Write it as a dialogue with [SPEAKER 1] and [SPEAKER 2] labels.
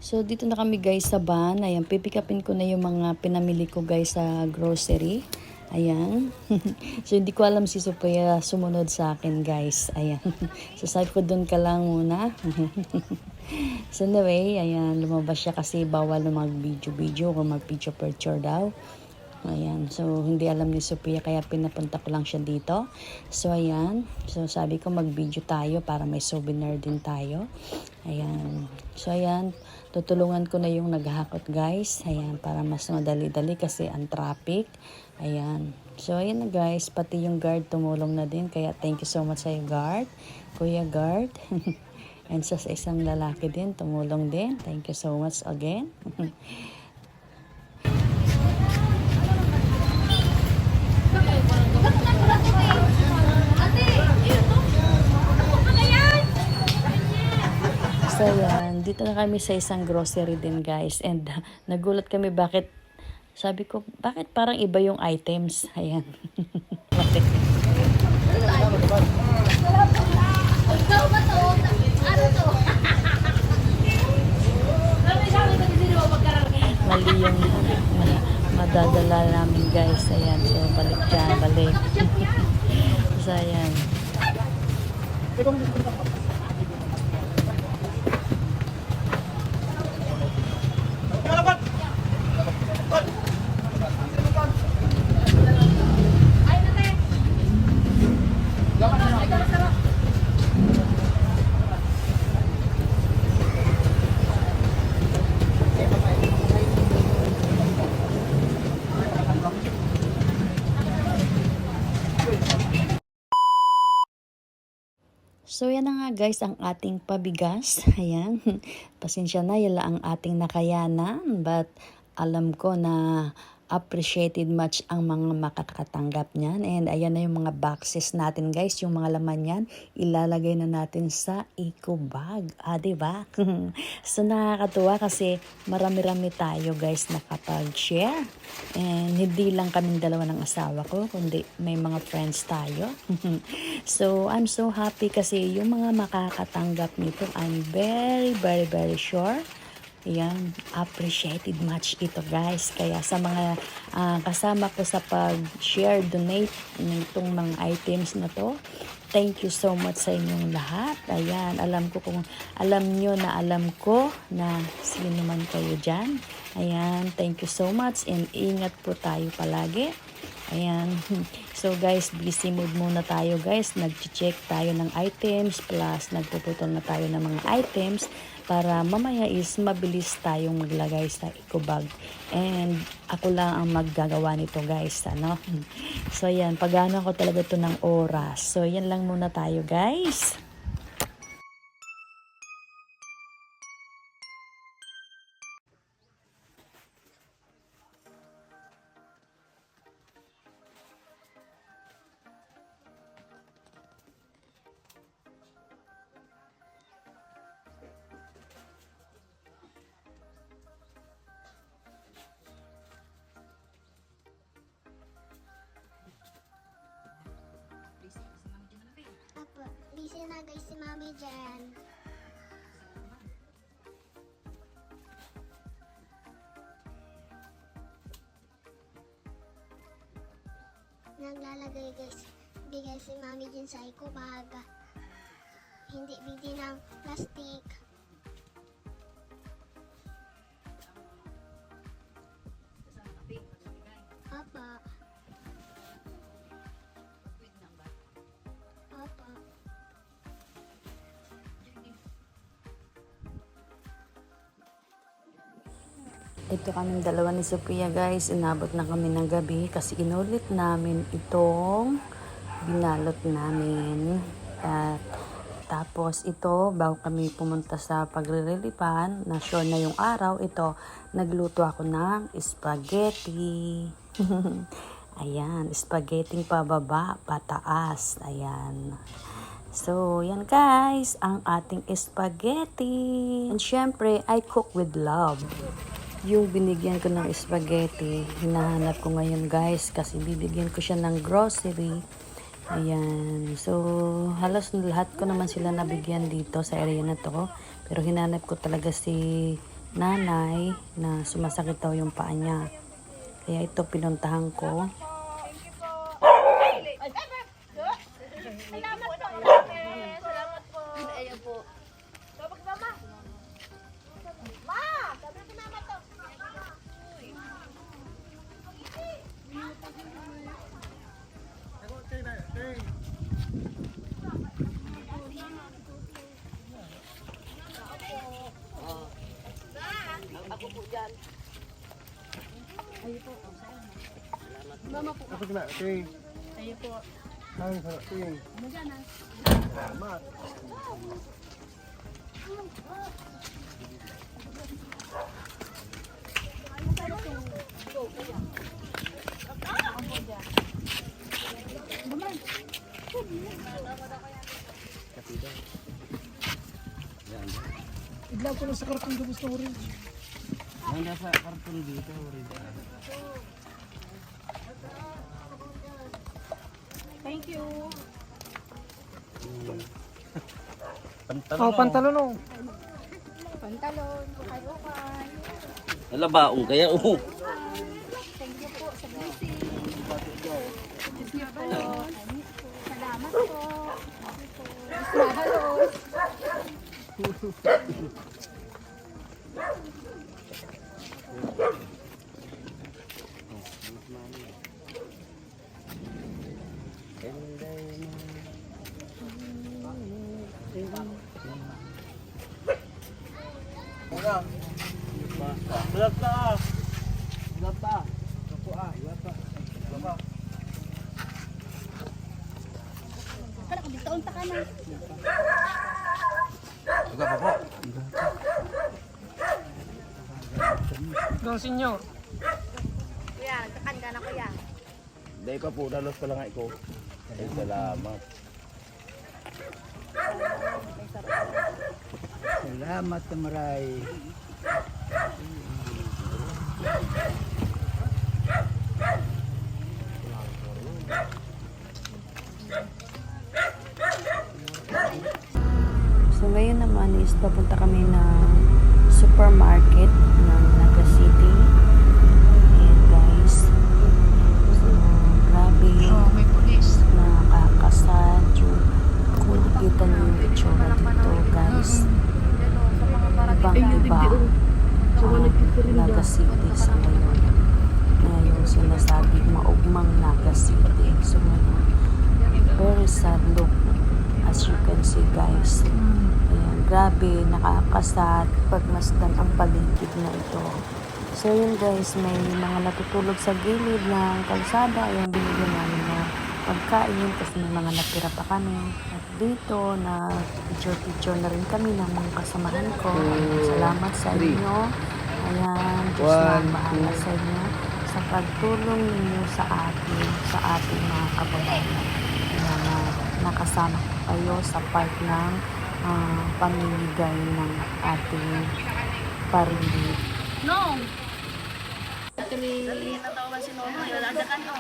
[SPEAKER 1] So, dito na kami guys sa van. Ayan, pipikapin ko na yung mga pinamili ko guys sa grocery. Ayan. So, hindi ko alam si Sophia sumunod sa akin guys. Ayan. So, sabi ko doon ka lang muna. So, anyway, ayan, lumabas siya kasi bawal na mag-video o mag-picture picture daw. Ayan, so hindi alam ni Sophia kaya pinapunta ko lang siya dito. So ayan, so sabi ko mag-video tayo para may souvenir din tayo. Ayan, so ayan, tutulungan ko na yung naghahakot guys. Ayan, para mas madali-dali kasi ang traffic. Ayan, so ayan na guys, pati yung guard tumulong na din. Kaya thank you so much sa guard, Kuya Guard. And sa isang lalaki din, tumulong din. Thank you so much again. So yan, dito na kami sa isang grocery din guys. And nagulat kami bakit, sabi ko, bakit parang iba yung items? Ayan. Bakit? Mali yung madadala namin guys. Ayan, so balik dyan, balik. So ayan. So yan na nga guys ang ating pabigas. Ayan. Pasensya na, yala ang ating nakayanan. But alam ko na appreciated much ang mga makakatanggap niyan. And ayan na yung mga boxes natin guys. Yung mga laman niyan, ilalagay na natin sa eco bag. Diba? So nakakatuwa kasi marami-rami tayo guys nakapag-share. And hindi lang kaming dalawa ng asawa ko, kundi may mga friends tayo. So I'm so happy kasi yung mga makakatanggap nito, I'm very, very, very sure. Ayan, appreciated much ito guys. Kaya sa mga kasama ko sa pag-share, donate nitong mga items na to, thank you so much sa inyong lahat. Ayan, alam nyo na alam ko na sino man kayo dyan. Ayan, thank you so much and ingat po tayo palagi. Ayan. So guys, busy mood muna tayo guys. Nag-check tayo ng items plus nagpuputol na tayo ng mga items para mamaya is mabilis tayong maglagay sa eco bag. And ako lang ang maggagawa nito guys. Ano? So ayan, pagana ko talaga ito ng oras. So yan lang muna tayo guys.
[SPEAKER 2] Busy na guys si Mami dyan. Naglalagay guys, bigay si Mami dyan sa eco bag. Hindi bigay ng plastic. Apa. Apa.
[SPEAKER 1] Ito kaming dalawa ni Sophia guys, inabot na kami ng gabi kasi inulit namin itong binalot namin. At tapos ito, bago kami pumunta sa paglililipan, na sure na yung araw, ito, nagluto ako ng spaghetti. Ayan, spaghetti pababa, pataas. Ayan. So, yan guys, ang ating spaghetti. And syempre, I cook with love. Yung binigyan ko ng spaghetti, hinahanap ko ngayon guys kasi bibigyan ko siya ng grocery. Ayan. So, halos lahat ko naman sila nabigyan dito sa area na to. Pero hinanap ko talaga si nanay na sumasakit daw yung paa niya. Kaya ito pinuntahan ko.
[SPEAKER 3] Apa kena ting? Ayo po. Hang kena ting. Selamat. Idlaw ko na sa karton dito sa orange.
[SPEAKER 4] Nanda sa karton dito, orange.
[SPEAKER 5] Thank you.
[SPEAKER 4] Pantalon.
[SPEAKER 3] Oh, pantalon oh.
[SPEAKER 5] Pantalon, ukay-ukay.
[SPEAKER 4] Alabaong kaya
[SPEAKER 5] Thank you po sa blessing. Diyos niyo po. Salamat po. Diyos mahalos.
[SPEAKER 4] Berapa? Berapa? Berapa?
[SPEAKER 5] Kala ko dito unta ka na.
[SPEAKER 4] Berapa po?
[SPEAKER 3] Dong senyor.
[SPEAKER 5] Kuya, kakanda na kuya.
[SPEAKER 4] Dahil ka po, dalos pa lang ako. Ay, salamat. Salamat na maray.
[SPEAKER 1] So ngayon naman is papunta kami ng supermarket ng Naga City. Ayan guys. So grabe.
[SPEAKER 5] May pulis.
[SPEAKER 1] Nakakasad yung kung nakita niyo yung itsura dito guys. Ibang iba Naga City sa ngayon. Na yung sinasabing maugmang Naga City. So ngayon, very sad look as you can see guys. Ayan, grabe, nakakasad pagmasdan ang paligid na ito. So yun guys, may mga natutulog sa gilid ng kalsada. Ayan, binigyan namin na pagkain kasi may mga natira pa kami. At dito, na picture-picture na rin kami ng mga kasamahan ko. Salamat sa inyo. Ayan, Diyos na mahala sa inyo sa pagtulong ninyo sa atin, sa ating mga kababayan. Ayan, na nakasama kayo sa part ng pamimigay ng ating parinig.
[SPEAKER 5] No! Actually, natawa si Nono. Wala ka no.